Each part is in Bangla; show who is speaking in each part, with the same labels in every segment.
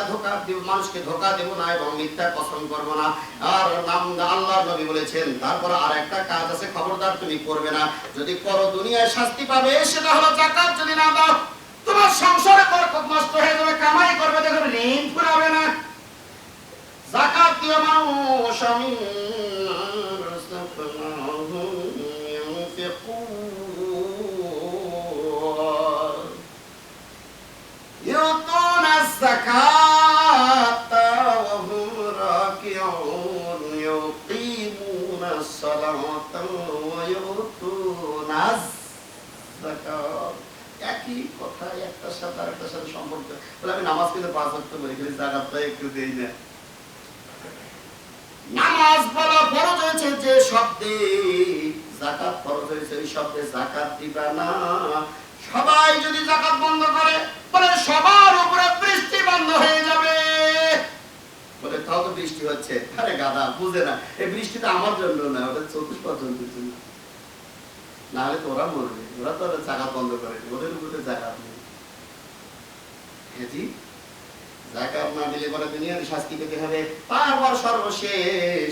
Speaker 1: ধোঁকা দিব, মানুষকে ধোঁকা দেব না এবং মিথ্যা কসম করব না। আর আল্লাহর নবী বলেছেন তারপর আর একটা কাজ আছে, খবরদার তুমি করবে না, যদি করো দুনিয়ায় শাস্তি পাবে, সেটা হলো যাকাত যদি না দাও তোমার সংসারে বরকত নষ্ট হয়ে যাবে, কামাই করবে দেখবে ঋণ ফুরাবে না। যাকাত দিও মানুষ, আমি يؤتون الزكاة وهم راكعون يقيمون الصلاة ويؤتون الزكاة। একই কথা, একটার সাথে আরেকটার সাথে সম্পর্ক। বলে আমি নামাজ কিন্তু 5 ওয়াক্ত পড়ি, কিন্তু যাকাতটা একটু দেই না। নামাজ বলা ফরজ হয়েছে যে শব্দে, যাকাত ফরজ হয়েছে ওই শব্দে যাকাত দিবা না। সবাই যদি যাকাত বন্ধ করে, বলে সবার উপরে বৃষ্টি বন্ধ হয়ে যাবে। বলে তাও তো বৃষ্টি হচ্ছে। আরে গাধা, বুঝে না এই বৃষ্টিটা আমার জন্য না, ওটা চতুষ্পদ জন্তুর জন্য। না হলে তো ওরা মরবে, ওরা তো যাকাত বন্ধ করে, ওদের উপরে যাকাত নেই। হ্যাঁ জি, যাকাত না দিলে পরে দুনিয়ার শাস্তি পেতে হবে। তারপর সর্বশেষ,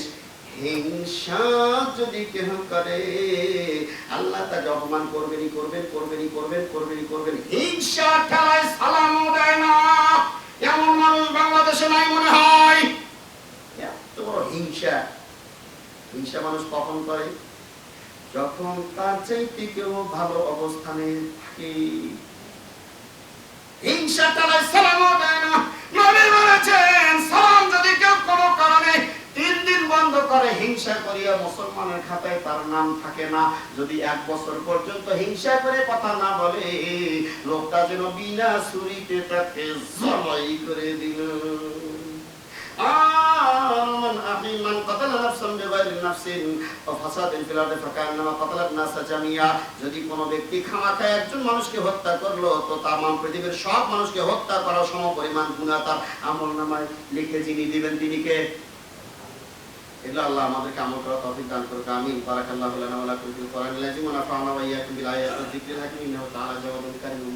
Speaker 1: হিংসা যদি কেহ করে, আল্লাহ তাকে অপমান করবেনই করবেন, করবেনই করবেন, করবেনই করবেন। হিংসা ঠেলায় সালামও দেয় না, এমন মানুষ বাংলাদেশে নাই মনে হয়। এত বড় হিংসা। হিংসা মানুষ কখন করে? যখন তার চাইতে কেউ ভালো অবস্থানে থাকে। হিংসা ঠেলায় সালামও দেয় না। নবী বলেছেন সালাম যদি কেউ কোনো কারণে 3 দিন বন্ধ করে, হিংসা করিয়া মুসলমানের খাতায় তার নাম থাকে না। যদি 1 বছর পর্যন্ত হিংসা করে কথা না বলে, লোকটা যেন বিনা ছুরিতে তাকে জবাই করে দিল। যদি কোন ব্যক্তি খামাখায় একজন মানুষকে হত্যা করলো, তো তাম পৃথিবীর সব মানুষকে হত্যা করার সমপরিমাণ গুনাহ তার আমলনামায় লিখে যিনি দিবেন তিনি কে? এগুলো আল্লাহ আমাদেরকে আমল করার তৌফিক দান করুক। আমিন। বারাকাল্লাহু লানা ওয়া লাকুম ফিল কোরআনিল আযীম ওয়া নাফা'না ওয়া ইয়্যাকুম বিল আয়াতি ওয়াজ যিকরিল হাকীম। ইন্নাহু তাআলা জাওয়াদুল কারীম।